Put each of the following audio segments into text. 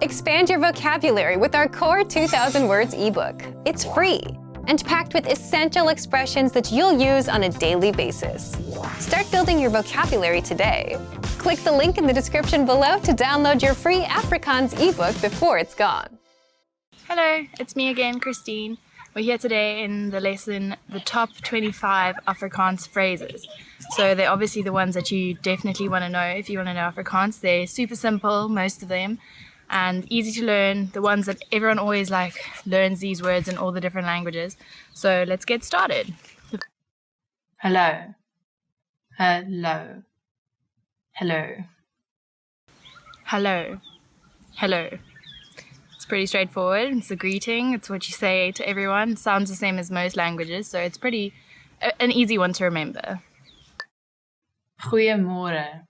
Expand your vocabulary with our Core 2000 Words ebook. It's free and packed with essential expressions that you'll use on a daily basis. Start building your vocabulary today. Click the link in the description below to download your free Afrikaans ebook before it's gone. Hello, it's me again, Christine. We're here today in the lesson, the top 25 Afrikaans phrases. So they're obviously the ones that you definitely want to know if you want to know Afrikaans. They're super simple, most of them, and easy to learn, the ones that everyone always learns these words in all the different languages. So let's get started. Hello. Hello. Hello. Hello. Hello. It's pretty straightforward. It's a greeting. It's what you say to everyone. It sounds the same as most languages, so it's pretty an easy one to remember. Goeiemorgen.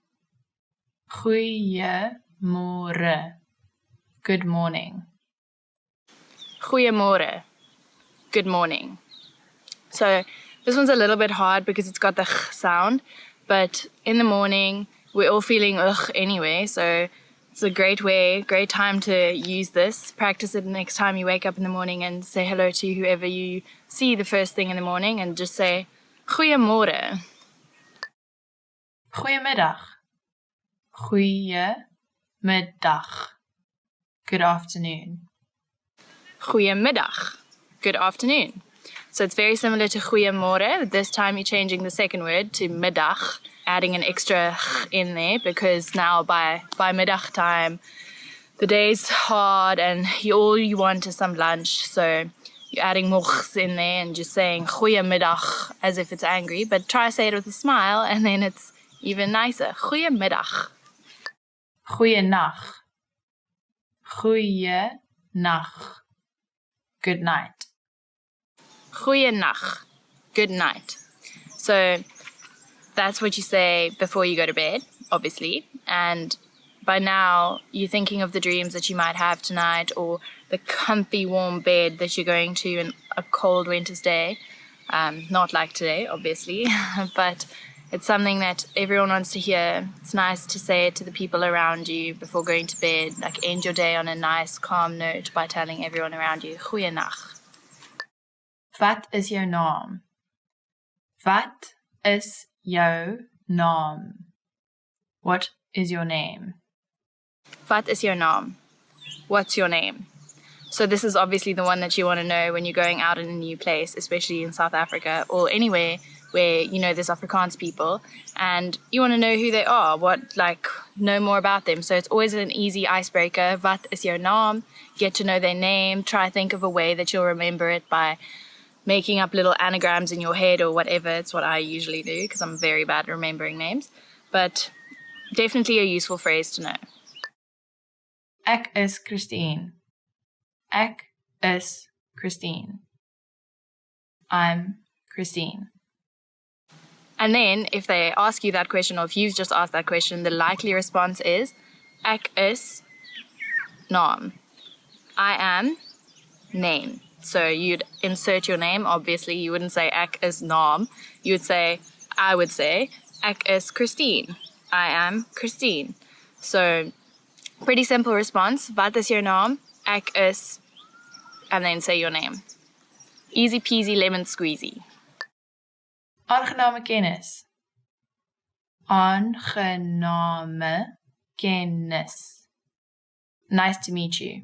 Goeiemorgen. Good morning. Goeiemorgen. Good morning. So this one's a little bit hard because it's got the ch sound, but in the morning we're all feeling ugh anyway, so it's a great time to use this. Practice it next time you wake up in the morning and say hello to whoever you see the first thing in the morning and just say Goeiemorgen. Goeiemiddag. Goeiemiddag. Good afternoon. Goeiemiddag. Good afternoon. So it's very similar to goeiemorgen. This time you're changing the second word to middag, adding an extra ch in there because now by middag time the day's hard and all you want is some lunch. So you're adding more ch's in there and just saying goeiemiddag as if it's angry, but try to say it with a smile and then it's even nicer. Goeiemiddag. Goeienacht. Goeienacht. Good night. Goeienacht. Good night. So that's what you say before you go to bed, obviously. And by now, you're thinking of the dreams that you might have tonight or the comfy warm bed that you're going to in a cold winter's day. Not like today, obviously, but it's something that everyone wants to hear. It's nice to say it to the people around you before going to bed. End your day on a nice, calm note by telling everyone around you, Goeienacht. Wat is jou naam? Wat is jou naam? What is your name? Wat is jou naam? What's your name? So this is obviously the one that you want to know when you're going out in a new place, especially in South Africa or anywhere where you know there's Afrikaans people and you want to know who they are, know more about them. So it's always an easy icebreaker. Wat is jou naam? Get to know their name. Try think of a way that you'll remember it by making up little anagrams in your head or whatever. It's what I usually do because I'm very bad at remembering names. But definitely a useful phrase to know. Ek is Christine. Ek is Christine. I'm Christine. And then if they ask you that question or if you've just asked that question, the likely response is Ek is naam. I am name. So you'd insert your name. Obviously, you wouldn't say Ek is naam. I would say Ek is Christine. I am Christine. So pretty simple response. Wat is jou naam? Ek is, and then say your name. Easy peasy lemon squeezy. Aangename kennis. Aangename kennis. Nice to meet you.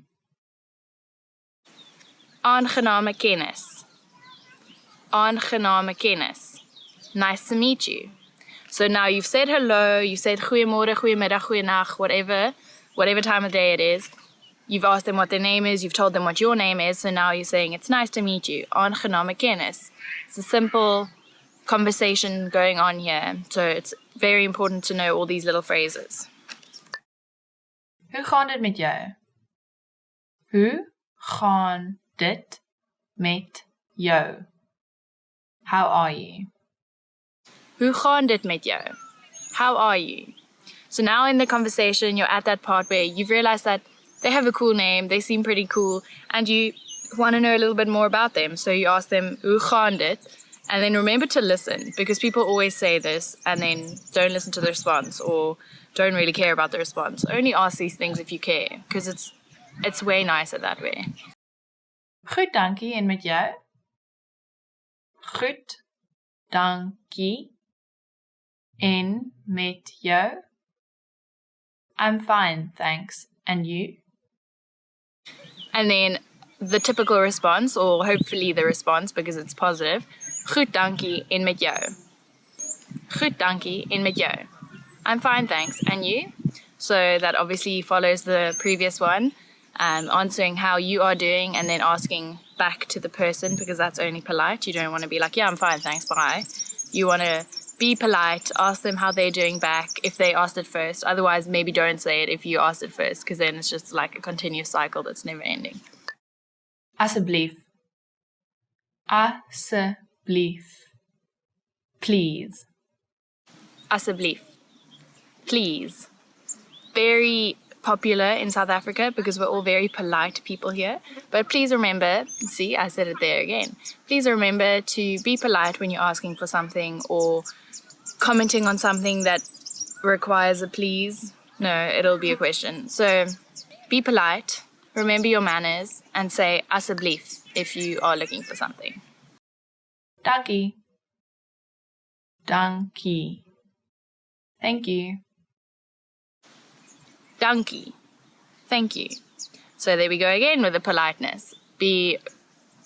Aangename kennis. Aangename kennis. Nice to meet you. So now you've said hello, you've said goeiemorgen, goeiemiddag, goeienacht, whatever time of day it is. You've asked them what their name is, you've told them what your name is, so now you're saying it's nice to meet you. Aangename kennis. It's a simple conversation going on here, so it's very important to know all these little phrases. Hoe gaan dit met jou? Hoe gaan dit met jou? How are you? Hoe gaan dit met jou? How are you? So now in the conversation, you're at that part where you've realized that they have a cool name, they seem pretty cool, and you want to know a little bit more about them. So you ask them, hoe gaan dit? And then remember to listen, because people always say this and then don't listen to the response or don't really care about the response. Only ask these things if you care, because it's It's way nicer that way. Goed, dankie. En met jou? Goed, dankie. En met jou? I'm fine, thanks. And you? And then the typical response, or hopefully the response because it's positive, goed, dankie. En met jou? Goed, dankie. En met jou? I'm fine, thanks. And you? So that obviously follows the previous one, answering how you are doing and then asking back to the person because that's only polite. You don't want to be like, yeah, I'm fine, thanks, bye. You want to be polite, ask them how they're doing back if they asked it first. Otherwise, maybe don't say it if you asked it first because then it's just like a continuous cycle that's never ending. Asseblief. Asseblief. Please. Asseblief. Please. Very popular in South Africa because we're all very polite people here. But please remember, see, I said it there again. Please remember to be polite when you're asking for something or commenting on something that requires a please. No, it'll be a question. So be polite, remember your manners, and say asseblief if you are looking for something. Dankie. Dankie. Thank you. Dankie. Thank you. So there we go again with the politeness. Be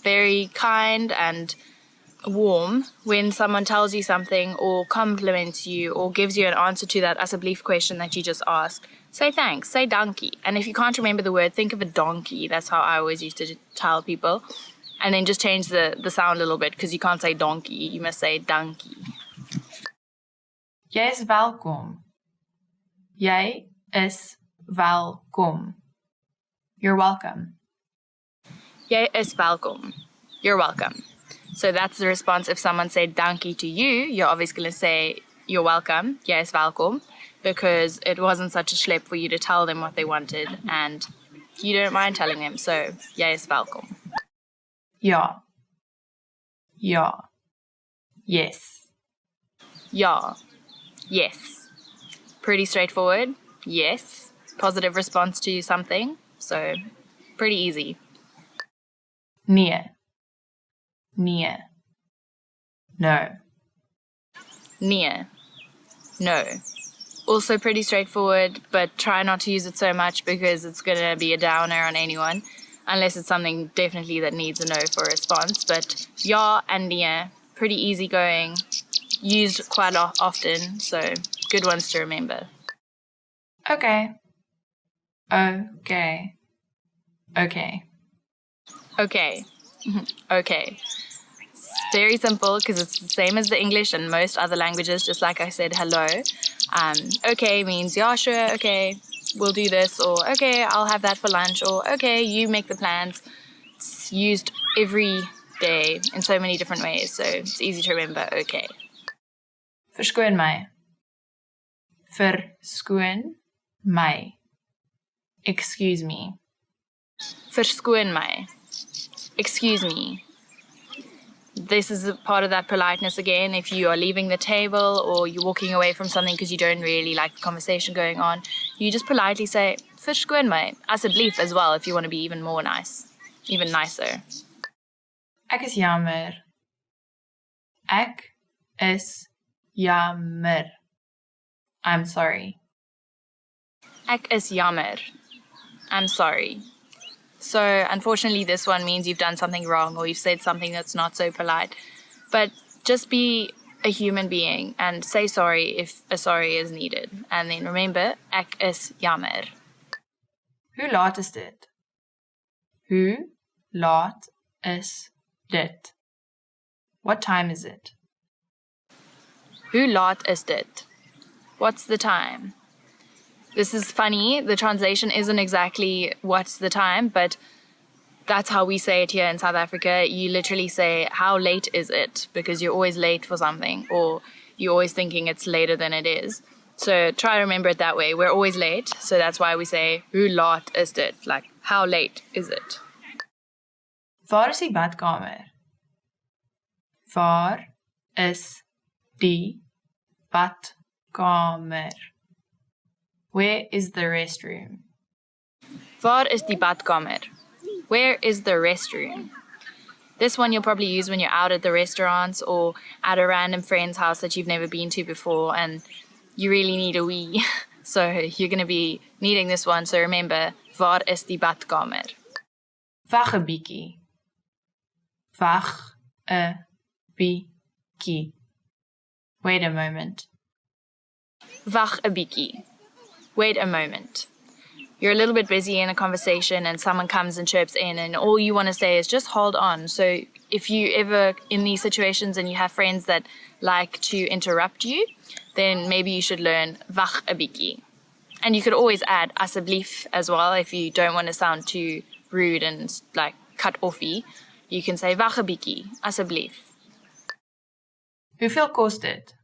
very kind and warm when someone tells you something or compliments you or gives you an answer to that asseblief question that you just asked. Say thanks, say dankie. And if you can't remember the word, think of a donkey. That's how I always used to tell people. And then just change the sound a little bit because you can't say donkey, you must say dankie. Jy is welkom. Jy is welkom. You're welcome. Jy is welkom. You're welcome. So that's the response if someone said dankie to you, you're obviously going to say you're welcome, jy is welkom, because it wasn't such a schlep for you to tell them what they wanted and you don't mind telling them, so jy is welkom. Ja. Ja. Yes. Ja. Yes. Pretty straightforward. Yes. Positive response to something, so pretty easy. Nee. Nee. No. Nee. No. Also pretty straightforward, but try not to use it so much because it's going to be a downer on anyone, unless it's something definitely that needs a no for a response. But ja and nee, pretty easygoing, used quite often, so good ones to remember. Okay. Okay. Okay. Okay. Okay. It's very simple because it's the same as the English and most other languages, just like I said, hello. Okay means, yeah, sure, okay, we'll do this, or okay, I'll have that for lunch, or okay, you make the plans. It's used every day in so many different ways, so it's easy to remember, okay. Verskoon my. Verskoon my. Excuse me. Verskoon my. Excuse me. This is a part of that politeness again. If you are leaving the table or you're walking away from something because you don't really like the conversation going on, you just politely say, verskoon my, asseblief as well if you want to be even more nice, even nicer. Ek is jammer. Ek is jammer. I'm sorry. Ek is jammer. I'm sorry. So unfortunately this one means you've done something wrong or you've said something that's not so polite. But just be a human being and say sorry if a sorry is needed. And then remember, ek is jammer. Hoe laat is dit? Hoe laat is dit? What time is it? Hoe laat is dit? What's the time? This is funny. The translation isn't exactly what's the time, but that's how we say it here in South Africa. You literally say, how late is it? Because you're always late for something, or you're always thinking it's later than it is. So try to remember it that way. We're always late, so that's why we say, hoe laat is dit? Like, how late is it? Waar is die badkamer? Waar is die badkamer? Where is the restroom? Waar is die badkamer? Where is the restroom? This one you'll probably use when you're out at the restaurants or at a random friend's house that you've never been to before and you really need a wee. So you're going to be needing this one. So remember, waar is die badkamer? Wag 'n bietjie. Wag 'n bietjie. Wait a moment. Wag 'n bietjie. Wait a moment. You're a little bit busy in a conversation and someone comes and chirps in and all you want to say is just hold on. So if you ever in these situations and you have friends that like to interrupt you, then maybe you should learn wag 'n bietjie. And you could always add asseblief as well if you don't want to sound too rude and like cut offy. You can say wag 'n bietjie, asseblief. Hoeveel kos dit?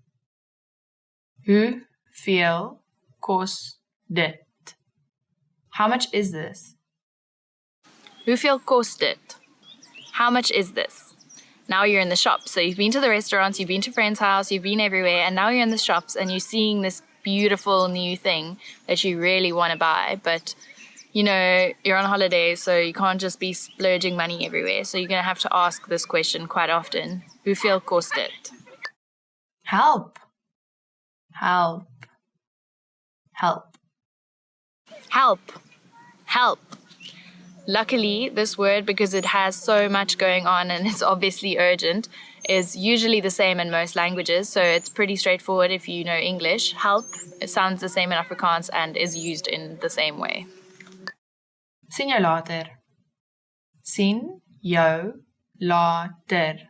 Hoeveel kos dit? How much is this? Hoeveel kost dit? How much is this? Now you're in the shop. So you've been to the restaurants, you've been to friends' house, you've been everywhere, and now you're in the shops and you're seeing this beautiful new thing that you really want to buy. But, you know, you're on holiday, so you can't just be splurging money everywhere. So you're going to have to ask this question quite often. Hoeveel kost dit? Help. Help. Help. Help. Help. Luckily, this word, because it has so much going on and it's obviously urgent, is usually the same in most languages. So it's pretty straightforward if you know English. Help, it sounds the same in Afrikaans and is used in the same way. Sien jou later. Sien jou later.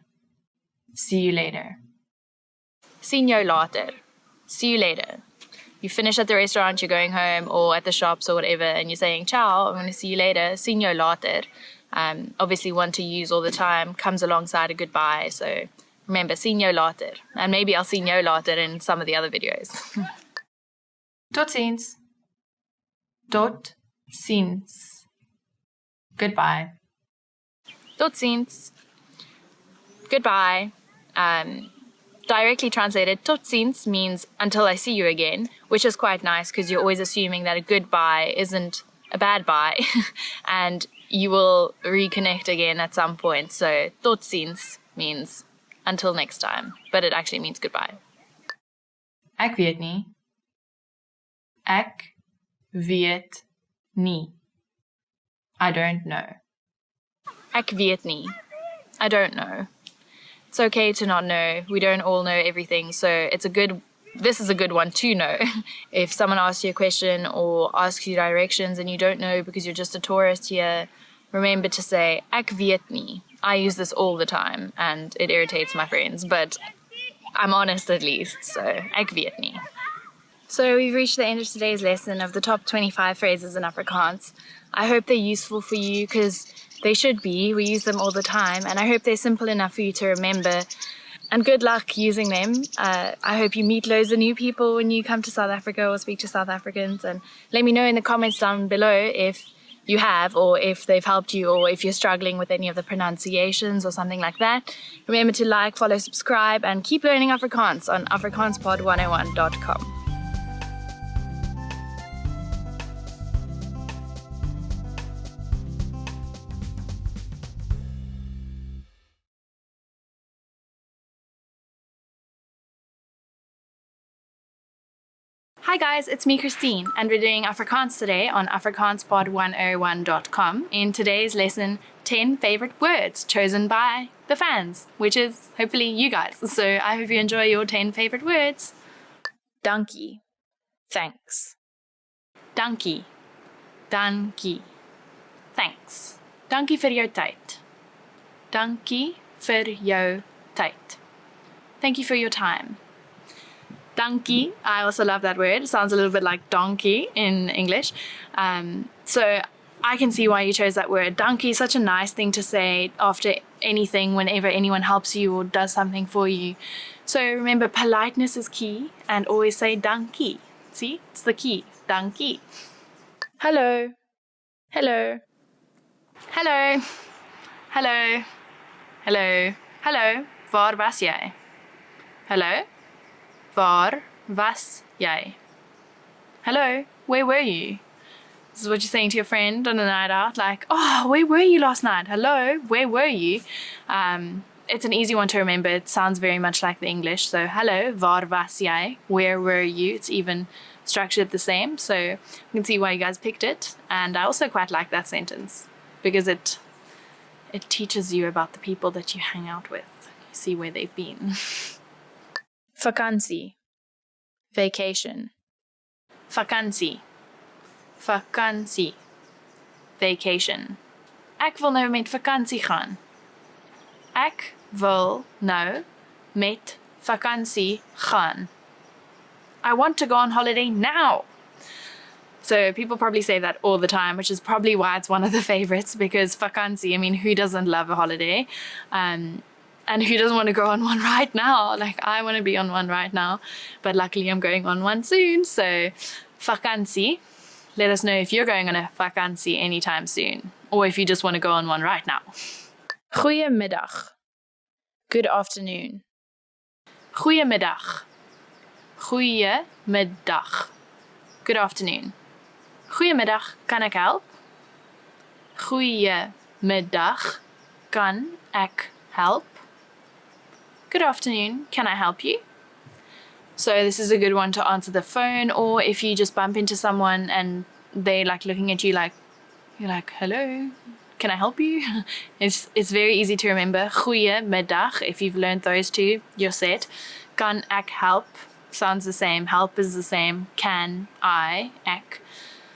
See you later. Sien jou later. See you later. You finish at the restaurant, you're going home, or at the shops or whatever, and you're saying, ciao, I'm going to see you later, sien jou later. Obviously one to use all the time, comes alongside a goodbye, so remember, sien jou later. And maybe I'll sien jou later in some of the other videos. Tot ziens. Tot ziens. Goodbye. Tot ziens. Goodbye. Directly translated, tot ziens means until I see you again, which is quite nice because you're always assuming that a goodbye isn't a bad bye and you will reconnect again at some point. So tot ziens means until next time, but it actually means goodbye. Ek weet nie. Ek weet nie. I don't know. Ek weet nie. I don't know. It's okay to not know. We don't all know everything, so this is a good one to know. If someone asks you a question or asks you directions and you don't know because you're just a tourist here, remember to say, ek weet nie. I use this all the time and it irritates my friends, but I'm honest at least, so ek weet nie. So we've reached the end of today's lesson of the top 25 phrases in Afrikaans. I hope they're useful for you because they should be. We use them all the time, and I hope they're simple enough for you to remember. And good luck using them. I hope you meet loads of new people when you come to South Africa or speak to South Africans. And let me know in the comments down below if you have, or if they've helped you, or if you're struggling with any of the pronunciations or something like that. Remember to like, follow, subscribe, and keep learning Afrikaans on afrikaanspod101.com. Hi guys, it's me Christine, and we're doing Afrikaans today on afrikaanspod101.com. In today's lesson, 10 favorite words chosen by the fans, which is hopefully you guys. So I hope you enjoy your 10 favorite words. Dankie. Thanks. Dankie. Dankie. Thanks. Dankie vir jou tyd. Dankie vir jou tyd. Thank you for your time. Dankie. I also love that word. It sounds a little bit like donkey in English. So I can see why you chose that word. Dankie is such a nice thing to say after anything, whenever anyone helps you or does something for you. So remember, politeness is key, and always say dankie. See, it's the key. Dankie. Hello. Hello. Hello. Hello. Hello. Hello. Waar was jy? Hello. Waar was jy? Hello, where were you? This is what you're saying to your friend on a night out, like, oh, where were you last night? Hello, where were you? It's an easy one to remember. It sounds very much like the English. So, hello, waar was jy? Where were you? It's even structured the same. So you can see why you guys picked it. And I also quite like that sentence because it teaches you about the people that you hang out with. You see where they've been. Vakansie. Vacation. Vakansie. Vakansie. Vacation. Ek wil nou met vakansie gaan. Ek wil nou met vakansie gaan. I want to go on holiday now. So people probably say that all the time, which is probably why it's one of the favorites, because vakansie, I mean, who doesn't love a holiday? And who doesn't want to go on one right now? Like, I want to be on one right now, but luckily I'm going on one soon. So vakansie, let us know if you're going on a vakansie anytime soon, or if you just want to go on one right now. Goeiemiddag. Good afternoon. Goeiemiddag. Goeiemiddag. Good afternoon. Goeiemiddag, kan ek help? Goeiemiddag, kan ek help? Good afternoon, can I help you? So this is a good one to answer the phone, or if you just bump into someone and they like looking at you like, you're like, hello, can I help you? It's very easy to remember. Goeiemiddag, if you've learned those two, you're set. Kan ek help? Sounds the same. Help is the same. Can I, ek.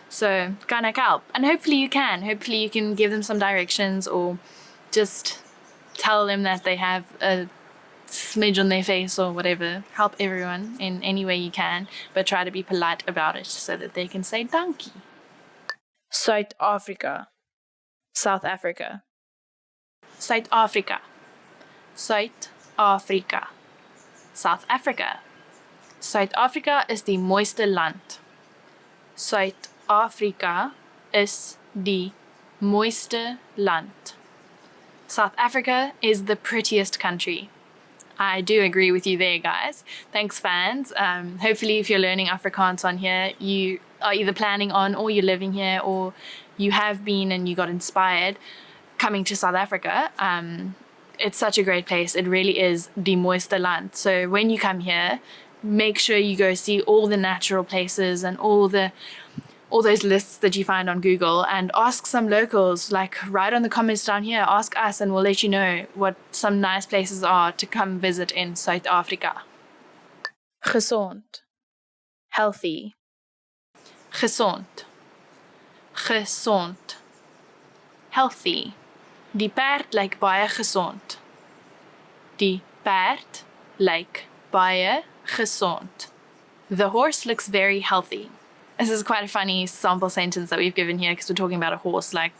So, kan ek help? And hopefully you can. Hopefully you can give them some directions or just tell them that they have a smidge on their face or whatever. Help everyone in any way you can, but try to be polite about it so that they can say dankie. South Africa. South Africa. South Africa. South Africa. South Africa. Suid-Afrika is die mooiste land. Suid-Afrika is die mooiste land. South Africa is the prettiest country. I do agree with you there, guys. Thanks, fans. Hopefully, if you're learning Afrikaans on here, you are either planning on or you're living here or you have been and you got inspired coming to South Africa. It's such a great place. It really is die mooiste land. So when you come here, make sure you go see all the natural places and all those lists that you find on Google, and ask some locals, like write on the comments down here, ask us and we'll let you know what some nice places are to come visit in South Africa. Gesond. Healthy. Gesond. Gesond. Healthy. Die perd lyk baie gesond. Die perd lyk baie gesond. The horse looks very healthy. This is quite a funny sample sentence that we've given here because we're talking about a horse, like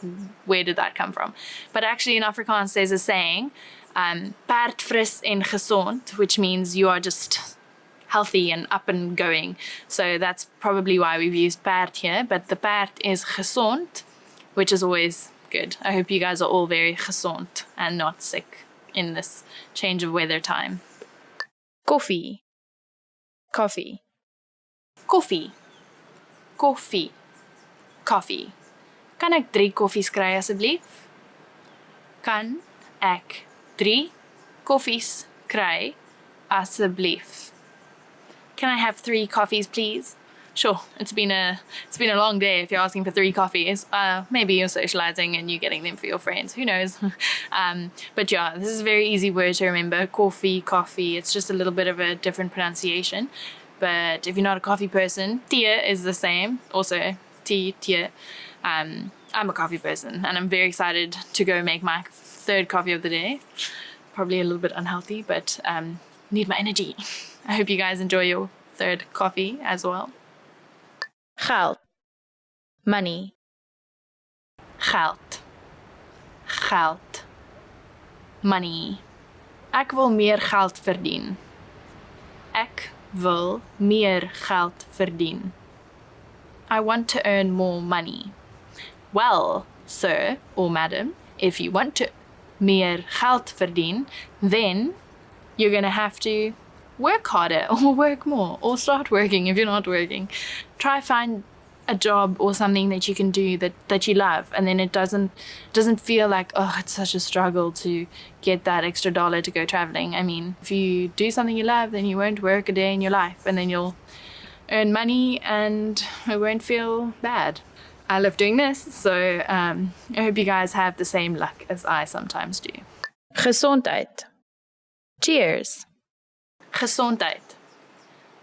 where did that come from? But actually in Afrikaans there's a saying, perd fris en gesond, which means you are just healthy and up and going. So that's probably why we've used perd here, but the perd is gesond, which is always good. I hope you guys are all very gesond and not sick in this change of weather time. Koffie. Coffee. Koffie. Koffie. Coffee. Kan ek 3 koffies kry asseblief? Kan ek 3 koffies kry asseblief? Can I have 3 coffees, please? Sure, it's been a long day if you're asking for 3 coffees. Maybe you're socializing and you're getting them for your friends. Who knows? But yeah, this is a very easy word to remember. Coffee, coffee. It's just a little bit of a different pronunciation. But if you're not a coffee person, tea is the same. Also, tea. I'm a coffee person and I'm very excited to go make my 3rd coffee of the day. Probably a little bit unhealthy, but need my energy. I hope you guys enjoy your 3rd coffee as well. Geld. Money. Geld. Geld. Money. Ek wil meer geld verdien. Ek wil meer geld verdien. I want to earn more money. Well, sir or madam, if you want to meer geld verdien, then you're going to have to work harder or work more or start working if you're not working. Try find a job or something that you can do that you love, and then it doesn't feel like, oh, it's such a struggle to get that extra dollar to go traveling. I mean, if you do something you love, then you won't work a day in your life, and then you'll earn money and it won't feel bad. I love doing this, so I hope you guys have the same luck as I sometimes do. Gesondheid. Cheers. Gesondheid.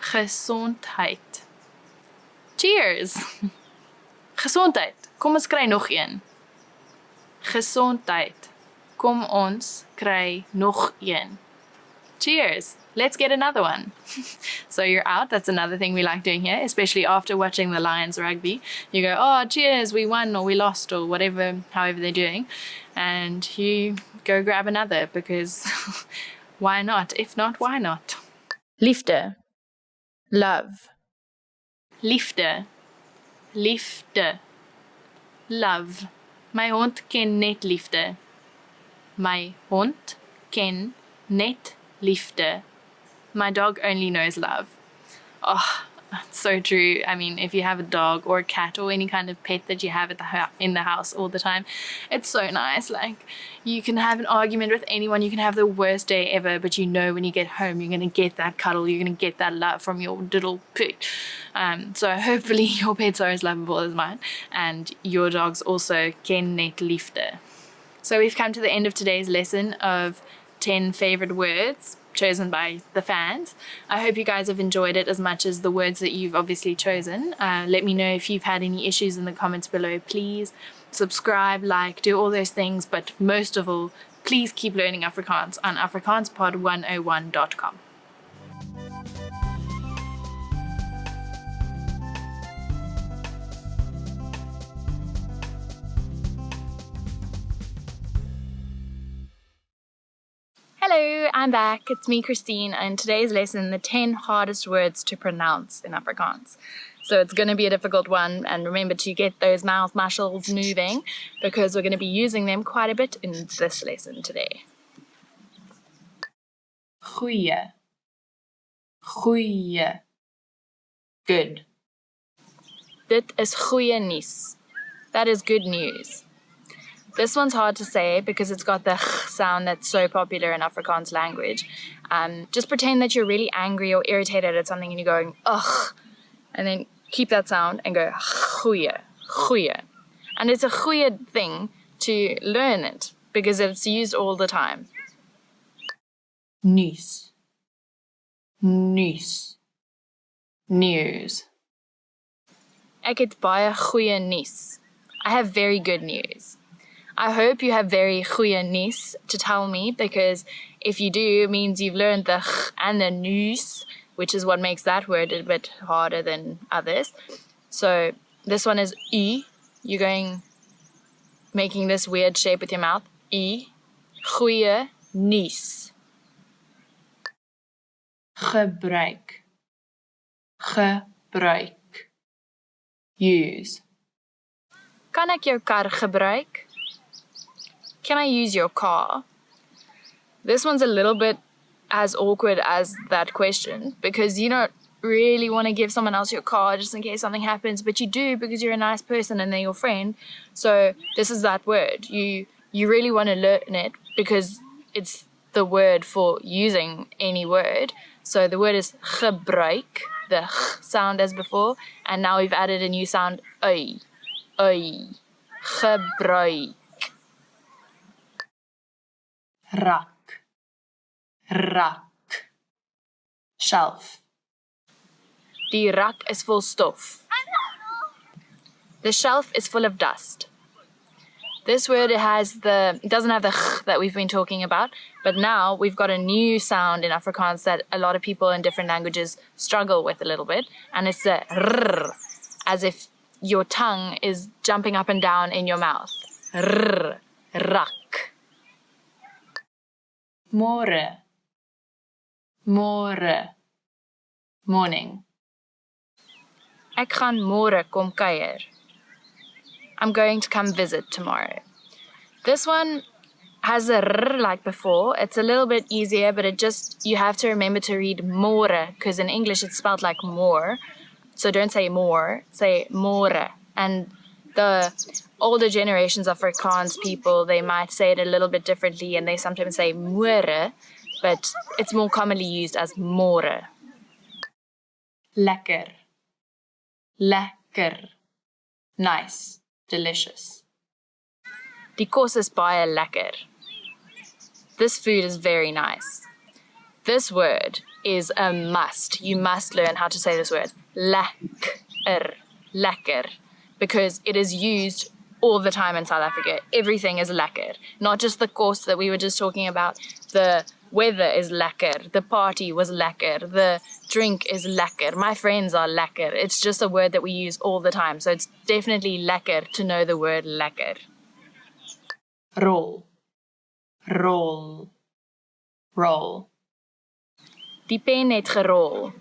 Gesondheid. Cheers. Gesondheid. Kom ons kry nog een. Gesondheid. Kom ons kry nog een. Cheers. Let's get another one. So you're out. That's another thing we like doing here, especially after watching the Lions rugby. You go, oh, cheers, we won or we lost or whatever, however they're doing. And you go grab another because why not? If not, why not? Liefde. Love. Liefde. Liefde. Love. My hond ken net liefde. My hond ken net liefde. My dog only knows love. Oh, that's so true. I mean, if you have a dog or a cat or any kind of pet that you have in the house all the time, it's so nice. Like, you can have an argument with anyone, you can have the worst day ever, but you know when you get home, you're going to get that cuddle, you're going to get that love from your little pet. So hopefully your pets are as lovable as mine, and your dogs also ken net liefde. So we've come to the end of today's lesson of 10 favorite words chosen by the fans. I hope you guys have enjoyed it as much as the words that you've obviously chosen. Let me know if you've had any issues in the comments below. Please subscribe, like, do all those things, but most of all, please keep learning Afrikaans on afrikaanspod101.com. Hello, I'm back. It's me, Christine, and today's lesson, the 10 hardest words to pronounce in Afrikaans. So it's going to be a difficult one, and remember to get those mouth muscles moving because we're going to be using them quite a bit in this lesson today. Goeie. Goeie. Good. Dit is goeie nuus. That is good news. This one's hard to say because it's got the sound that's so popular in Afrikaans language. Just pretend that you're really angry or irritated at something and you're going, ugh, and then keep that sound and go, goeie, goeie. And it's a goeie thing to learn it because it's used all the time. Nuus. Nuus. News. Ek het baie goeie nuus. I have very good news. I hope you have very goeie nuus to tell me, because if you do, it means you've learned the ch and the nuus, which is what makes that word a bit harder than others. So this one is u. You're making this weird shape with your mouth. U. Goeie nuus. Gebruik. Gebruik. Use. Kan ek jou kar gebruik? Can I use your car? This one's a little bit as awkward as that question because you don't really want to give someone else your car just in case something happens, but you do because you're a nice person and they're your friend. So this is that word. You really want to learn it because it's the word for using any word. So the word is gebruik, the ch sound as before, and now we've added a new sound, ui. Ui. Gebruik. Rak. Rak. Shelf. Die rak is vol stof. The shelf is full of dust. This word it doesn't have the ch that we've been talking about, but now we've got a new sound in Afrikaans that a lot of people in different languages struggle with a little bit, and it's the rrr, as if your tongue is jumping up and down in your mouth. Rrr, rak. Môre. Môre. Morning. Ek gaan môre kom kuier. I'm going to come visit tomorrow. This one has a r like before. It's a little bit easier, but you have to remember to read môre, because in English it's spelled like more. So don't say more, say more. And the older generations of Afrikaans people, they might say it a little bit differently, and they sometimes say more, but it's more commonly used as more. Lekker. Lekker. Nice. Delicious. Die kos is baie lekker. This food is very nice. This word is a must. You must learn how to say this word. Lekker. Lekker. Because it is used all the time in South Africa. Everything is lekker. Not just the kos that we were just talking about. The weather is lekker. The party was lekker. The drink is lekker. My friends are lekker. It's just a word that we use all the time. So it's definitely lekker to know the word lekker. Rol. Rol. Roll. Die pen het gerol.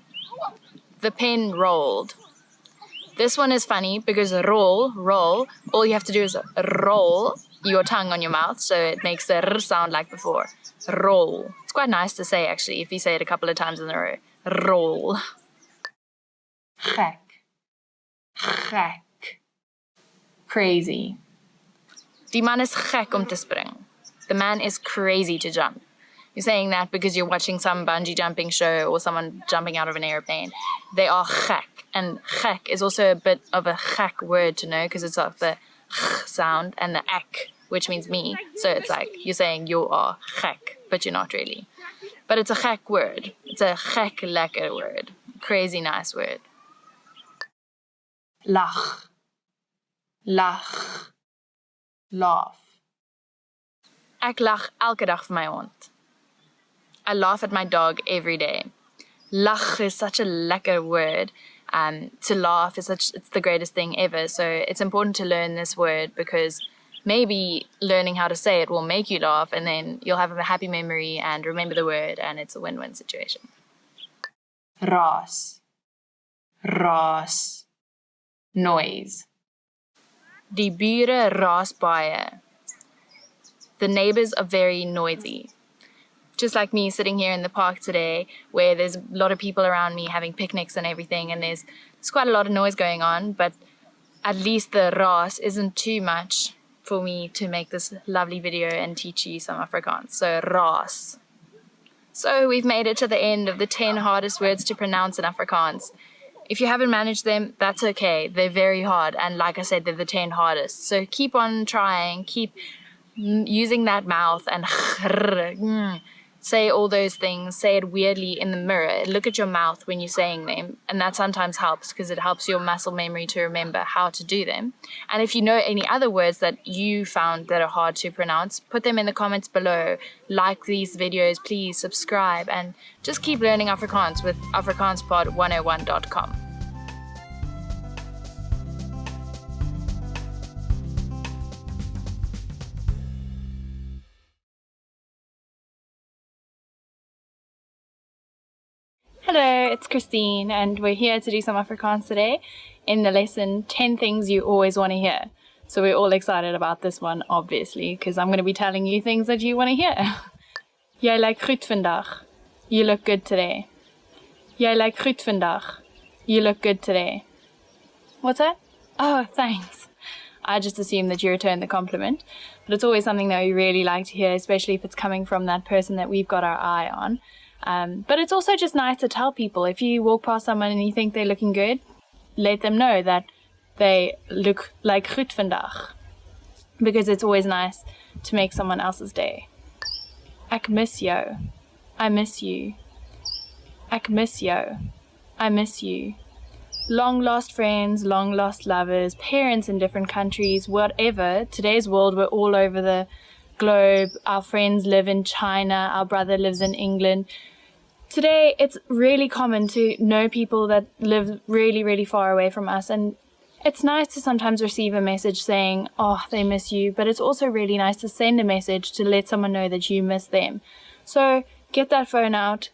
The pen rolled. This one is funny because roll, all you have to do is roll your tongue on your mouth, so it makes the r sound like before. Roll. It's quite nice to say, actually, if you say it a couple of times in a row. Roll. Gek. Gek. Crazy. Die man is gek om te spring. The man is crazy to jump. You're saying that because you're watching some bungee jumping show or someone jumping out of an airplane. They are gek. And gek is also a bit of a gek word to know because it's like the g sound and the ek, which means me. So it's like you're saying you are gek, but you're not really. But it's a gek word. It's a gek lekker word. Crazy nice word. Lach. Lach. Laugh. Ek lag elke dag vir my hond. I laugh at my dog every day. Lach is such a lekker word. To laugh is it's the greatest thing ever. So it's important to learn this word because maybe learning how to say it will make you laugh and then you'll have a happy memory and remember the word and it's a win-win situation. Raas. Raas. Noise. Die bure raas baie. The neighbors are very noisy. Just like me sitting here in the park today where there's a lot of people around me having picnics and everything and there's quite a lot of noise going on, but at least the raas isn't too much for me to make this lovely video and teach you some Afrikaans. So raas. So we've made it to the end of the 10 hardest words to pronounce in Afrikaans. If you haven't managed them, that's okay. They're very hard and like I said, they're the 10 hardest. So keep on trying, keep using that mouth and say all those things, say it weirdly in the mirror. Look at your mouth when you're saying them, and that sometimes helps because it helps your muscle memory to remember how to do them. And if you know any other words that you found that are hard to pronounce, put them in the comments below. Like these videos, please subscribe, and just keep learning Afrikaans with afrikaanspod101.com. Hello, it's Christine and we're here to do some Afrikaans today in the lesson 10 things you always want to hear. So we're all excited about this one, obviously, because I'm going to be telling you things that you want to hear. Jy lyk goed vandag. You look good today. Jy lyk goed vandag. You look good today. What's that? Oh, thanks. I just assume that you return the compliment, but it's always something that we really like to hear, especially if it's coming from that person that we've got our eye on. But it's also just nice to tell people, if you walk past someone and you think they're looking good, let them know that they look like goed vandag. Because it's always nice to make someone else's day. Ek mis jou. I miss you. Ek mis jou. I miss you. Long lost friends, long lost lovers, parents in different countries, whatever. Today's world, we're all over the globe. Our friends live in China. Our brother lives in England. Today, it's really common to know people that live really, really far away from us. And it's nice to sometimes receive a message saying, oh, they miss you. But it's also really nice to send a message to let someone know that you miss them. So get that phone out,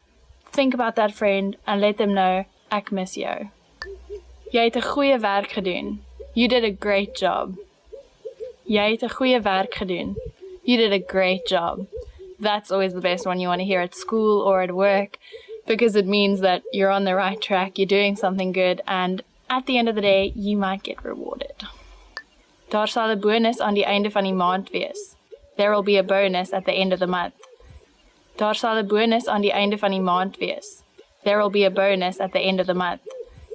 think about that friend, and let them know, ek mis jou. Jy het 'n goeie werk gedoen. You did a great job. Jy het 'n goeie werk gedoen. You did a great job. That's always the best one you want to hear at school or at work because it means that you're on the right track, you're doing something good, and at the end of the day, you might get rewarded. Daar sal 'n bonus aan die einde van die maand wees. There will be a bonus at the end of the month. Daar sal 'n bonus aan die einde van die maand wees. There will be a bonus at the end of the month.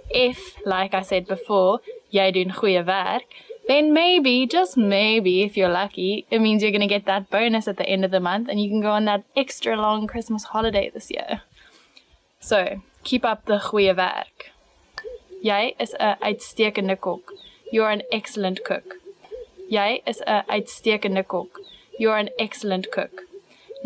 If, like I said before, jy doen goeie werk, then maybe, just maybe, if you're lucky, it means you're going to get that bonus at the end of the month and you can go on that extra long Christmas holiday this year. So, keep up the goeie werk. Jy is 'n uitstekende kok. You're an excellent cook. Jy is 'n uitstekende kok. You're an excellent cook.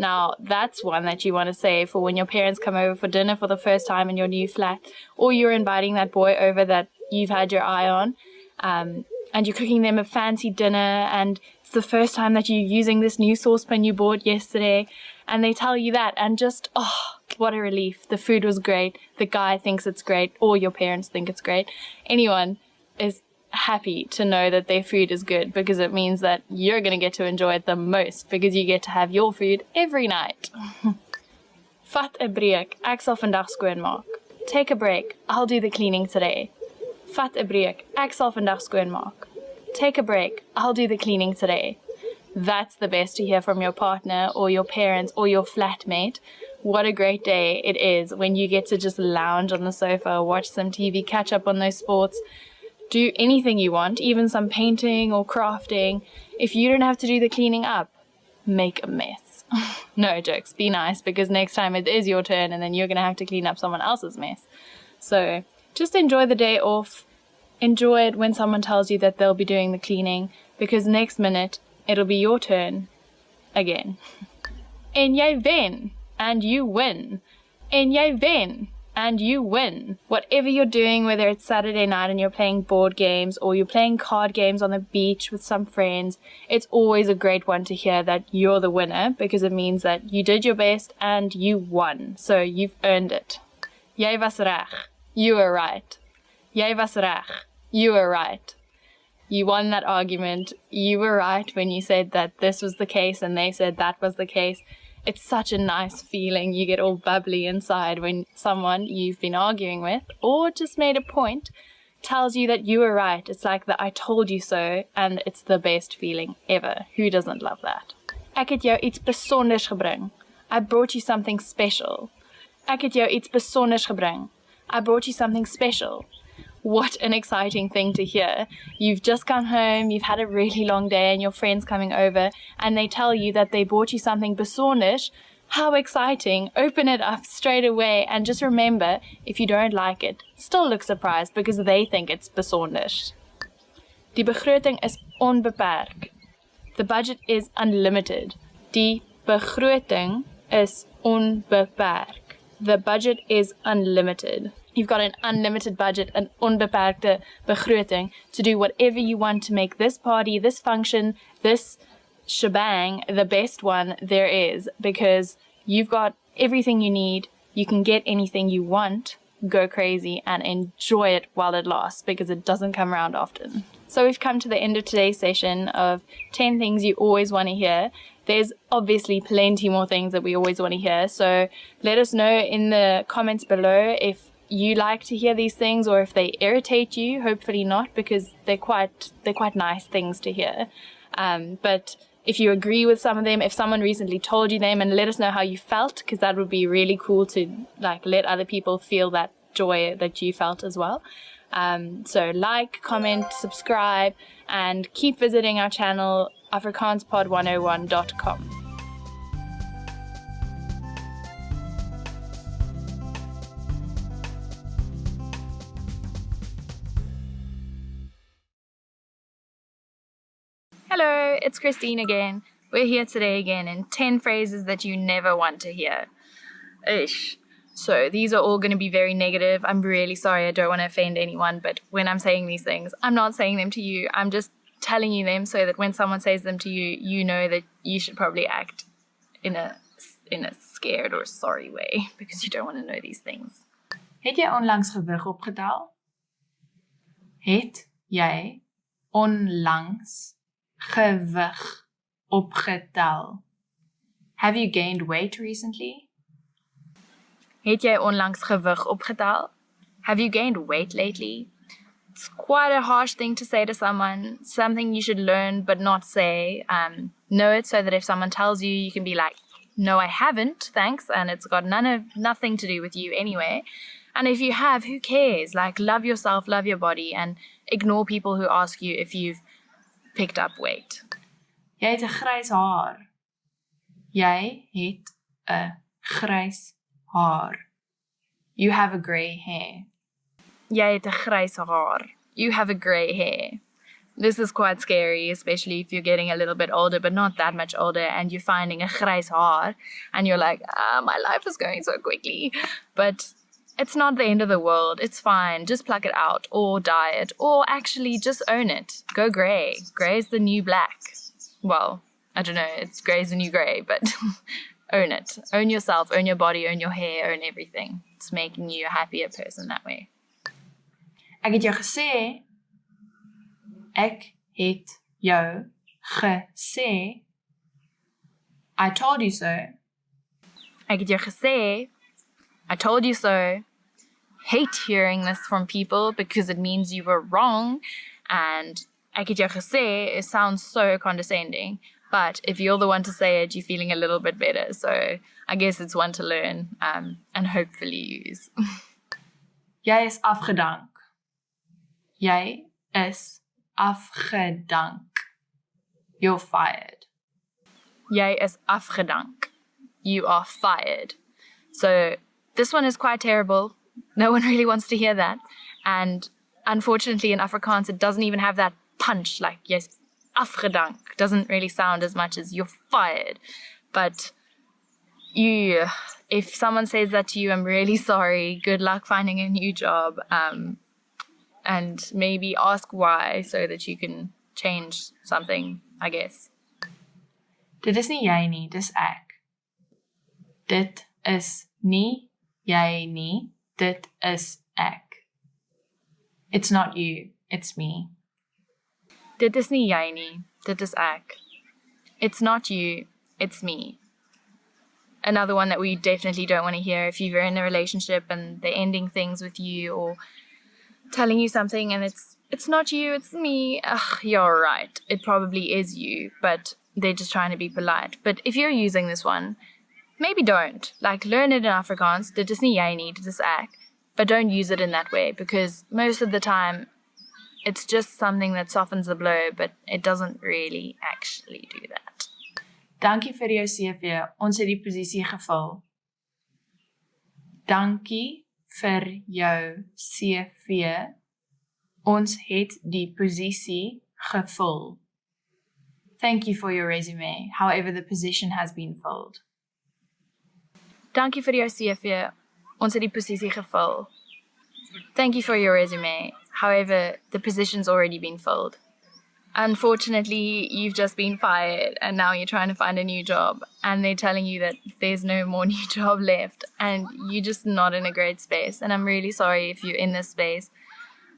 Now, that's one that you want to say for when your parents come over for dinner for the first time in your new flat, or you're inviting that boy over that you've had your eye on, and you're cooking them a fancy dinner, and it's the first time that you're using this new saucepan you bought yesterday, and they tell you that, and just, oh, what a relief. The food was great. The guy thinks it's great, or your parents think it's great. Anyone is happy to know that their food is good because it means that you're going to get to enjoy it the most because you get to have your food every night. Vat 'n breek, ek sal vandag skoonmaak. Take a break, I'll do the cleaning today. Vat 'n breek, ek sal vandag skoonmaak. Take a break, I'll do the cleaning today. That's the best to hear from your partner or your parents or your flatmate. What a great day it is when you get to just lounge on the sofa, watch some TV, catch up on those sports, do anything you want, even some painting or crafting. If you don't have to do the cleaning up, make a mess. No jokes, be nice, because next time it is your turn and then you're going to have to clean up someone else's mess. So just enjoy the day off. Enjoy it when someone tells you that they'll be doing the cleaning, because next minute it'll be your turn again. En jy wen, and you win. En jy wen, and you win. Whatever you're doing, whether it's Saturday night and you're playing board games or you're playing card games on the beach with some friends, it's always a great one to hear that you're the winner, because it means that you did your best and you won. So you've earned it. Jy was reg. You were right. Jy was reg. You were right. You won that argument. You were right when you said that this was the case and they said that was the case. It's such a nice feeling. You get all bubbly inside when someone you've been arguing with or just made a point tells you that you were right. It's like the I told you so, and it's the best feeling ever. Who doesn't love that? Ek het jou iets besonders gebring. I brought you something special. Ek het jou iets besonders gebring. I brought you something special. What an exciting thing to hear. You've just come home, you've had a really long day, and your friend's coming over, and they tell you that they bought you something besonders. How exciting. Open it up straight away, and just remember, if you don't like it, still look surprised because they think it's besonders. Die begroting is onbeperk. The budget is unlimited. Die begroting is onbeperk. The budget is unlimited. You've got an unlimited budget, an onbeperkte begroting, to do whatever you want to make this party, this function, this shebang the best one there is, because you've got everything you need. You can get anything you want. Go crazy and enjoy it while it lasts, because it doesn't come around often. So we've come to the end of today's session of 10 things you always want to hear. There's obviously plenty more things that we always want to hear, so let us know in the comments below if you like to hear these things or if they irritate you. Hopefully not, because they're quite nice things to hear. But if you agree with some of them, if someone recently told you them, and let us know how you felt, because that would be really cool to let other people feel that joy that you felt as well. So like, comment, subscribe, and keep visiting our channel, afrikaanspod101.com. Hello, it's Christine again. We're here today again in 10 phrases that you never want to hear. Ish. So these are all going to be very negative. I'm really sorry, I don't want to offend anyone, but when I'm saying these things, I'm not saying them to you. I'm just telling you them so that when someone says them to you, you know that you should probably act in a scared or sorry way, because you don't want to know these things. Het jy onlangs gewig opgetel? Het jy onlangs gewig opgetel? Have you gained weight recently? Het jy onlangs gewig opgetel? Have you gained weight lately? It's quite a harsh thing to say to someone, something you should learn but not say. Know it so that if someone tells you, you can be like, no, I haven't, thanks, and it's got nothing to do with you anyway. And if you have, who cares? Like, love yourself, love your body, and ignore people who ask you if you've picked up weight. Jy het 'n grys haar. Jy het 'n grys haar. You have a grey hair. Jy het 'n grys haar. You have a grey hair. This is quite scary, especially if you're getting a little bit older, but not that much older, and you're finding a grys haar, and you're like, my life is going so quickly. But it's not the end of the world. It's fine. Just pluck it out, or dye it, or actually just own it. Go grey. Grey is the new black. Well, I don't know. It's grey is the new grey, but own it. Own yourself, own your body, own your hair, own everything. It's making you a happier person that way. Ek het jou gesê. Ek het jou gesê. I told you so. Ek het jou gesê. I told you so. Hate hearing this from people because it means you were wrong. And ek het jou gesê, it sounds so condescending. But if you're the one to say it, you're feeling a little bit better. So I guess it's one to learn and hopefully use. Jy is afgedank. Jy is afgedank. You're fired. Jy is afgedank. You are fired. So this one is quite terrible. No one really wants to hear that. And unfortunately in Afrikaans, it doesn't even have that punch. Like, jy's afgedank. Doesn't really sound as much as you're fired. But if someone says that to you, I'm really sorry. Good luck finding a new job. And maybe ask why so that you can change something, I guess. Dit is nie jy nie, dis ek. Dit is nie jy nie, dit is ek. It's not you, it's me. Dit is nie jy nie, dit is ek. It's not you, it's me. Another one that we definitely don't want to hear if you're in a relationship and they're ending things with you or telling you something and it's not you, it's me. Ugh, you're right. It probably is you, but they're just trying to be polite. But if you're using this one, maybe don't. Like, learn it in Afrikaans. Dit is nie jy nie, dit is ek. But don't use it in that way because most of the time it's just something that softens the blow, but it doesn't really actually do that. Dankie vir jou CV. Ons het die posisie gevul. Dankie vir jou CV. Ons het die posisie gevul. Thank you for your resume. However, the position has been filled. Dankie vir jou CV. Ons het die posisie gevul. Thank you for your resume. However, the position's already been filled. Unfortunately, you've just been fired and now you're trying to find a new job and they're telling you that there's no more new job left and you're just not in a great space. And I'm really sorry if you're in this space.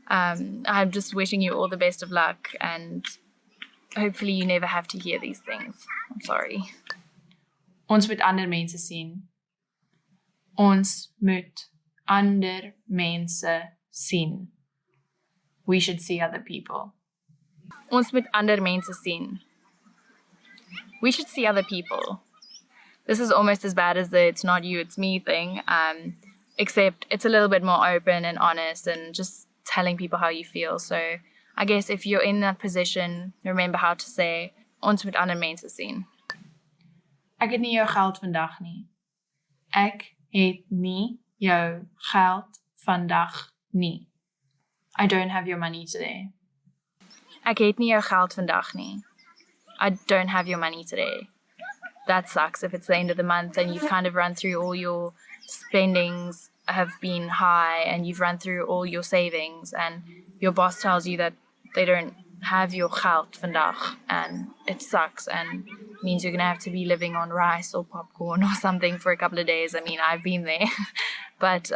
I'm just wishing you all the best of luck and hopefully you never have to hear these things. I'm sorry. Ons moet ander mense sien. Ons moet ander mense sien. We should see other people. Ons moet ander mense sien. We should see other people. This is almost as bad as the it's not you, it's me thing, except it's a little bit more open and honest and just telling people how you feel. So I guess if you're in that position, remember how to say, ons moet ander mense sien. Ek het nie jou geld vandag nie. Ek het nie jou geld vandag nie. I don't have your money today. Ek het nie jou geld vandag nie. I don't have your money today. That sucks if it's the end of the month and you've kind of run through all your spendings have been high and you've run through all your savings and your boss tells you that they don't have your geld vandag and it sucks and means you're going to have to be living on rice or popcorn or something for a couple of days. I mean, I've been there. But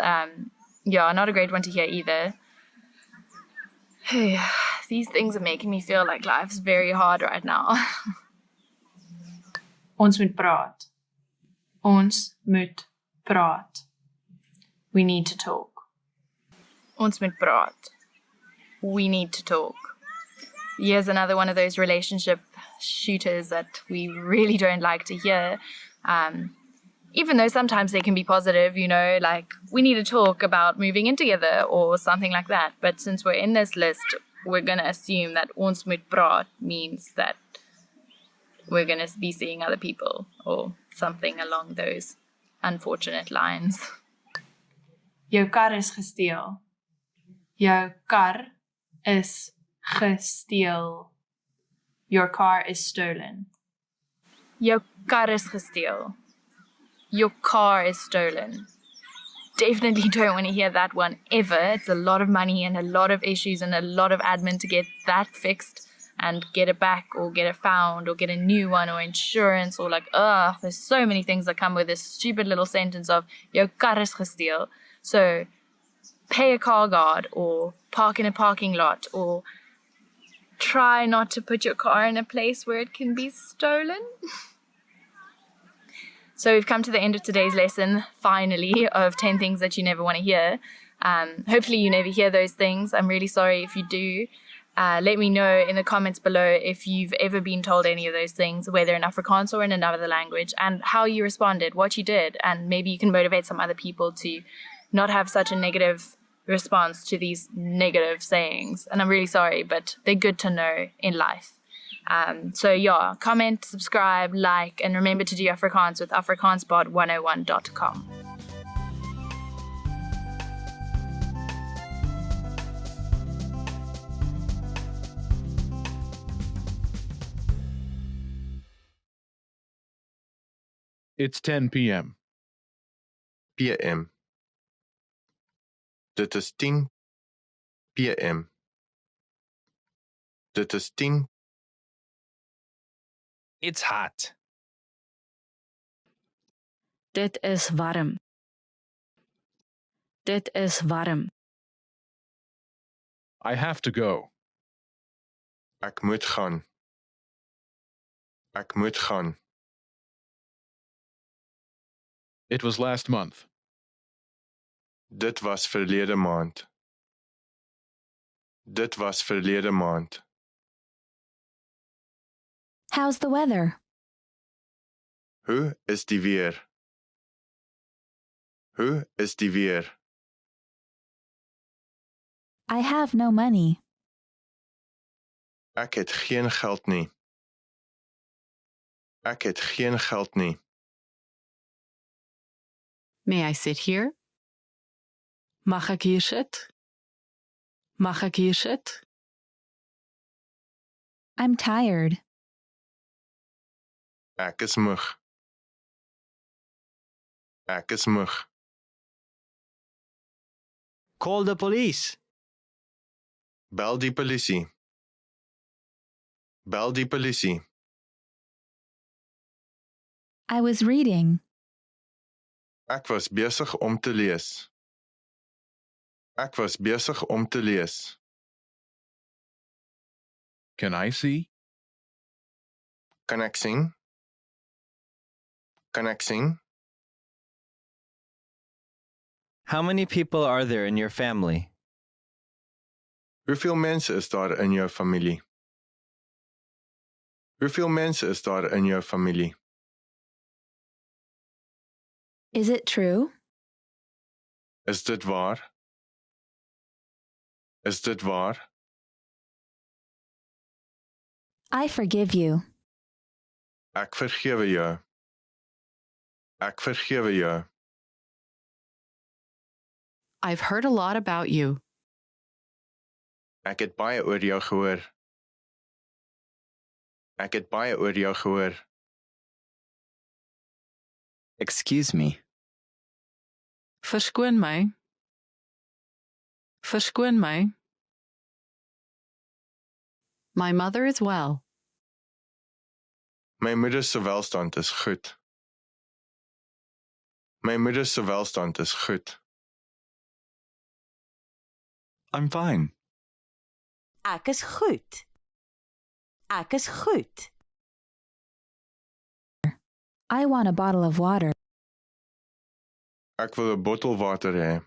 yeah, not a great one to hear either. These things are making me feel like life's very hard right now. Ons moet praat. Ons moet praat. We need to talk. Ons moet praat. we need to talk. Here's another one of those relationship shooters that we really don't like to hear. Even though sometimes they can be positive, you know, like we need to talk about moving in together or something like that. But since we're in this list, we're going to assume that ons moet praat means that we're going to be seeing other people or something along those unfortunate lines. Jou kar is gesteel. Jou kar is gesteel. Your car is stolen. Jou kar is gesteel. Your car is stolen. Definitely don't want to hear that one ever. It's a lot of money and a lot of issues and a lot of admin to get that fixed and get it back or get it found or get a new one or insurance or like, there's so many things that come with this stupid little sentence of jou kar is gesteel. So pay a car guard or park in a parking lot or try not to put your car in a place where it can be stolen. So we've come to the end of today's lesson, finally, of 10 things that you never want to hear. Hopefully you never hear those things. I'm really sorry if you do. Let me know in the comments below if you've ever been told any of those things, whether in Afrikaans or in another language, and how you responded, what you did, and maybe you can motivate some other people to not have such a negative response to these negative sayings. And I'm really sorry, but they're good to know in life. So yeah, comment, subscribe, like, and remember to do Afrikaans with afrikaanspod101.com. It's 10 p.m. PM. Dit is 10 PM. Dit is 10. It's hot. Dit is warm. Dit is warm. I have to go. Ek moet gaan. Ek moet gaan. It was last month. Dit was verlede maand. Dit was verlede maand. How's the weather? Hoe is die weer? Hoe is die weer? I have no money. Ek het geen geld nie. Ek het geen geld nie. May I sit here? Mag ek hier sit? Mag ek hier sit? I'm tired. Ek is moeg. Ek is moeg. Call the police. Bel die polisie. Bel die polisie. I was reading. Ek was besig om te lees. Ek was besig om te lees. Can I see? Kan ek sien? Kan ek sien? How many people are there in your family? Hoeveel mense is daar in jou familie? Hoeveel mense is daar in jou familie? Is it true? Is dit waar? Is dit waar? I forgive you. Ek vergewe jou. Ek vergewe jou. I've heard a lot about you. Ek het baie oor jou gehoor. Ek het baie oor jou gehoor. Excuse me. Verskoon my. Verskoon my. My mother is well. My moeder se welstand is goed. My moeder se welstand is goed. I'm fine. Ek is goed. Ek is goed. I want a bottle of water. Ek wil 'n bottel water hê.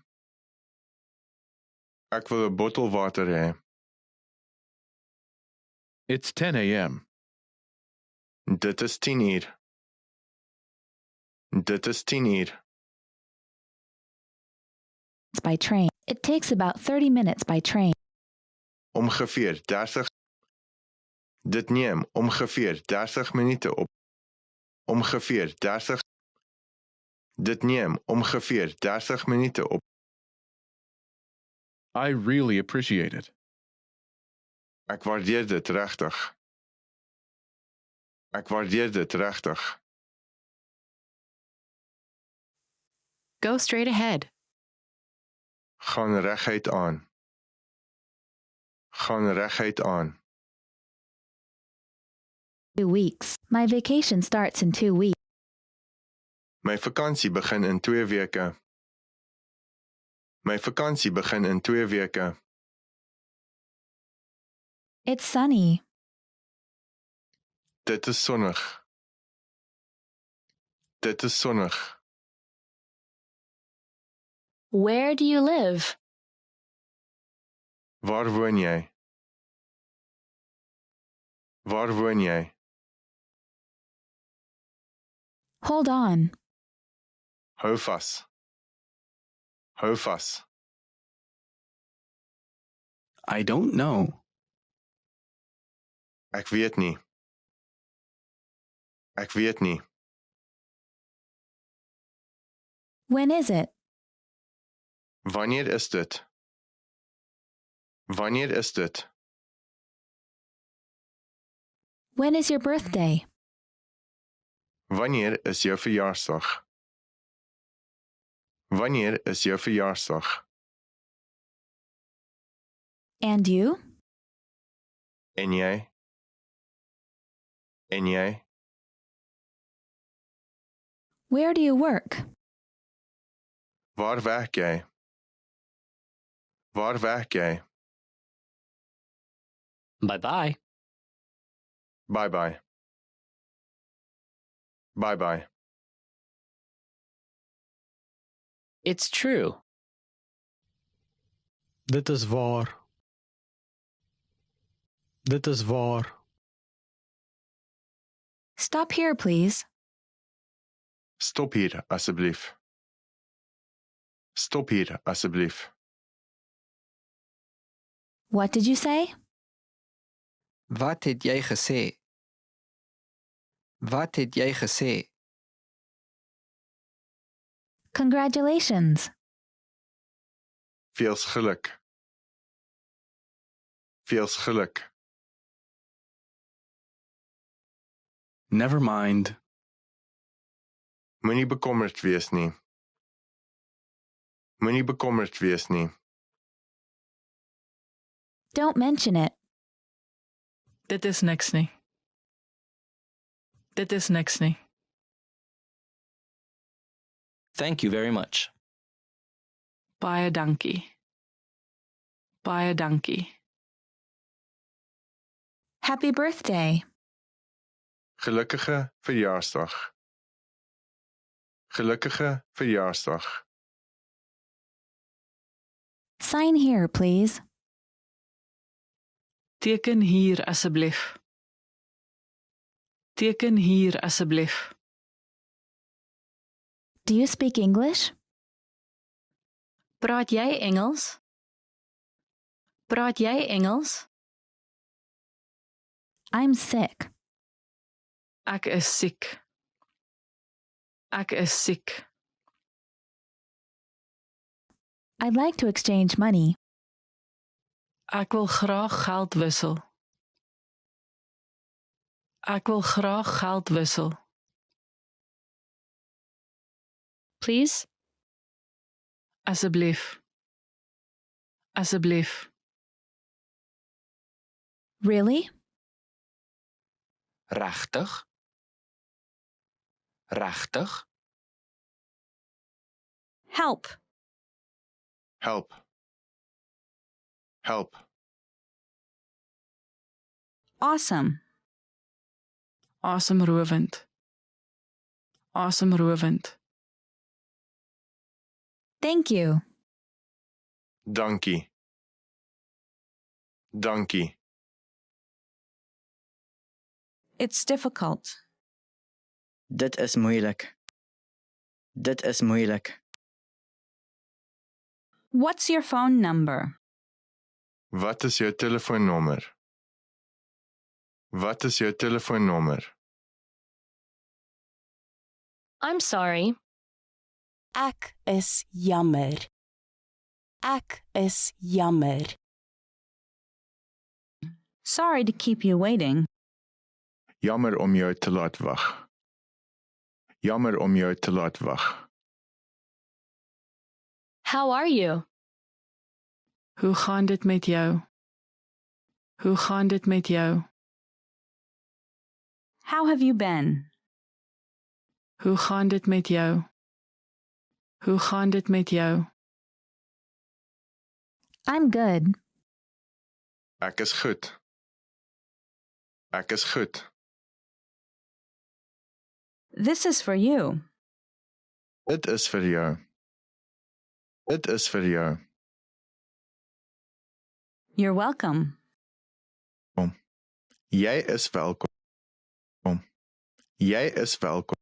Ek wil 'n bottel water hê. It's 10 a.m. Dit is 10 uur. Dit is 10 uur. It's by train. It takes about 30 minutes by train. Ongeveer 30. Dit neem ongeveer 30 minute op. Ongeveer 30. Dit neem ongeveer 30 minute op. I really appreciate it. Ek waardeer dit regtig. Ek waardeer dit regtig. Go straight ahead. Gaan reguit aan. Gaan reguit aan. 2 weeks. My vacation starts in 2 weeks. My vakansie begin in 2 weke. My vakansie begin in 2 weke. It's sunny. Dit is sonnig. Dit is sonnig. Where do you live? Waar woon jy? Waar woon jy? Hold on. Hou vas. Hou vas. I don't know. Ek weet nie. Ek weet nie. When is it? Wanneer is dit? Wanneer is dit? When is your birthday? Wanneer is jou verjaarsdag? Wanneer is jou verjaarsdag? And you? En jy? En jy? Where do you work? Waar werk jy? Waar werk jy? Bye-bye. Bye-bye. Bye-bye. It's true. Dit is waar. Dit is waar. Stop here, please. Stop hier, asseblief. Stop hier, asseblief. What did you say? Wat het jy gesê? Wat het jy gesê? Congratulations. Veels geluk. Veels geluk. Never mind. Moenie bekommerd wees nie. Moenie bekommerd wees nie. Don't mention it. Dit is niks nie. Dit is niks nie. Thank you very much. Baie dankie. Baie dankie. Happy birthday. Gelukkige verjaarsdag. Gelukkige verjaarsdag. Sign here, please. Teken hier asseblief. Teken hier asseblief. Do you speak English? Praat jy Engels? Praat jy Engels? I'm sick. Ek is siek. Ek is siek. I'd like to exchange money. Ek wil graag geld wissel. Ek wil graag geld wissel. Please? Asseblief. Asseblief. Really? Regtig? Regtig? Help. Help. Help. Awesome. Asemrowend. Asemrowend. Thank you. Dankie. Dankie. It's difficult. Dit is moeilik. Dit is moeilik. What's your phone number? Wat is jou telefoonnommer? Wat is jou telefoonnommer? I'm sorry. Ek is jammer. Ek is jammer. Sorry to keep you waiting. Jammer om jou te laat wag. Jammer om jou te laat wag. How are you? Hoe gaan dit met jou? Hoe gaan dit met jou? How have you been? Hoe gaan dit met jou? Hoe gaan dit met jou? I'm good. Ek is goed. Ek is goed. This is for you. Dit is vir jou. Dit is vir jou. You're welcome. Jy is welkom. Jy is welkom.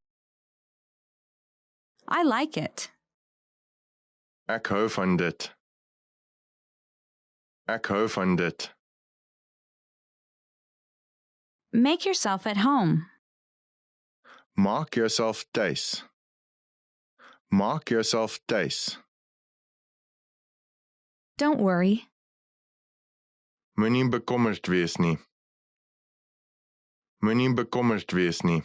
I like it. Ek hou van dit. Ek hou van dit. Make yourself at home. Maak jouself tuis. Maak jouself tuis. Don't worry. Moenie bekommerd wees nie. Moenie bekommerd wees nie.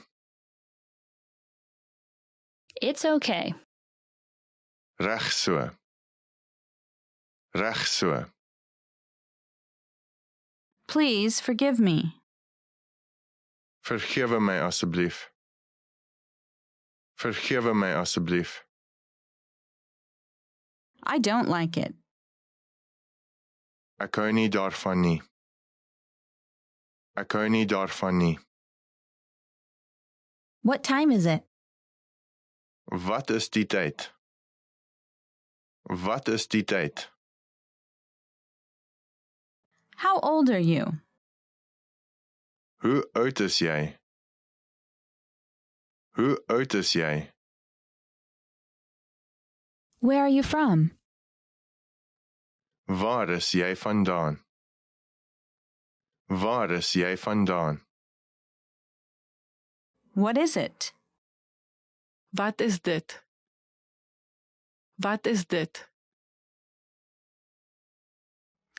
It's okay. Reg so. Reg so. Please forgive me. Vergewe my asseblief. Vergewe my asseblief. I don't like it. Ek hou nie daarvan nie. Ek hou nie daarvan nie. What time is it? Wat is die tyd? Wat is die tyd? How old are you? Hoe oud is jy? Hoe oud is jy? Where are you from? Waar is jy vandaan? Waar is jy vandaan? What is it? Wat is dit? Wat is dit?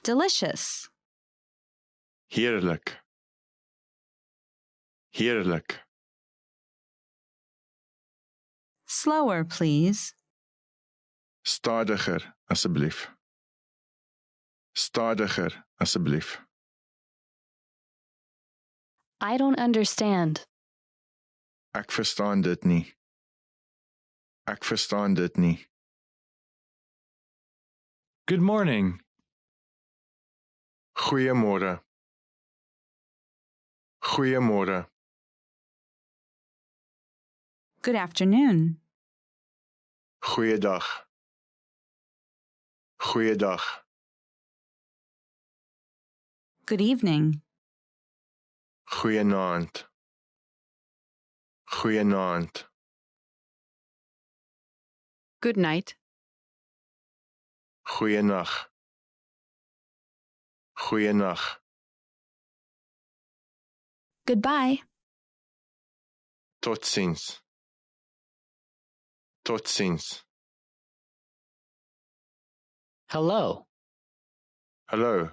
Delicious. Heerlik. Heerlik. Slower, please. Stadiger, asseblief. Stadiger, asseblief. I don't understand. Ek verstaan dit nie. Ek verstaan dit nie. Good morning. Goeiemôre. Goeiemôre. Good afternoon. Goeiedag. Goeiedag. Good evening. Goeienaand. Goeienaand. Good night. Goeienag. Goeienag. Goodbye. Totsiens. Totsiens. Hello. Hallo.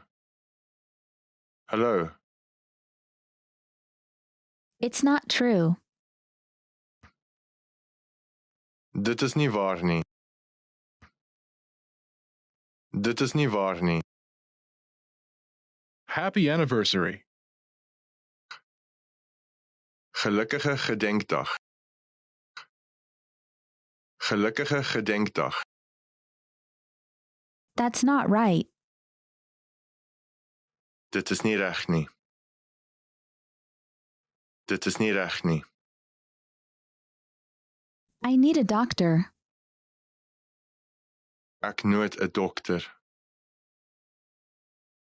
Hallo. It's not true. Dit is nie waar nie. Dit is nie waar nie. Happy anniversary. Gelukkige gedenkdag. Gelukkige gedenkdag. That's not right. Dit is nie reg nie. Dit is nie reg nie. I need a doctor. Ek nood 'n dokter.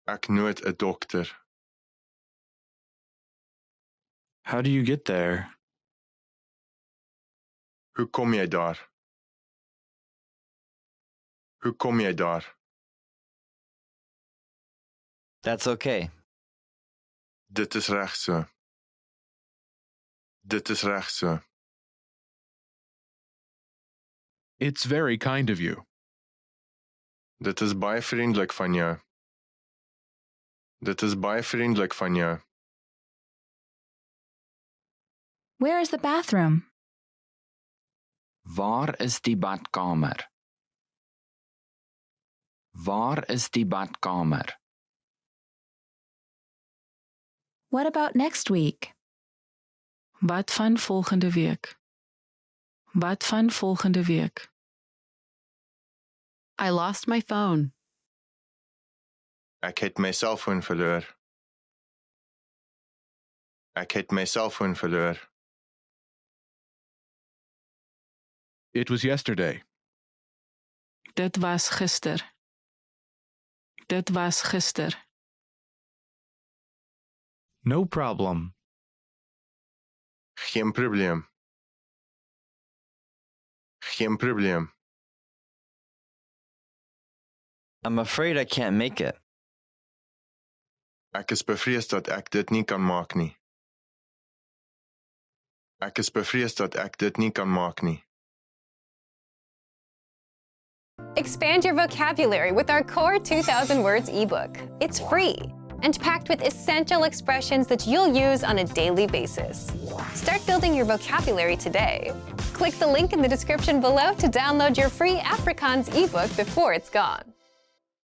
Ek nood 'n dokter. How do you get there? Hoe kom jy daar? Hoe kom jy daar? That's okay. Dit is reg so. Dit is reg so. It's very kind of you. Dit is baie vriendelik van jou. Dit is baie vriendelik van jou. Where is the bathroom? Waar is die badkamer? Waar is die badkamer? What about next week? Wat van volgende week? Wat van volgende week? I lost my phone. Ek het my selfoon verloor. Ek het my selfoon verloor. It was yesterday. Dit was gister. Dit was gister. No problem. Geen probleem. Geen probleem. I'm afraid I can't make it. Ek is bevrees dat ek dit nie kan maak nie. Ek is bevrees dat ek dit nie kan maak nie. Expand your vocabulary with our Core 2000 Words ebook. It's free and packed with essential expressions that you'll use on a daily basis. Start building your vocabulary today. Click the link in the description below to download your free Afrikaans ebook before it's gone.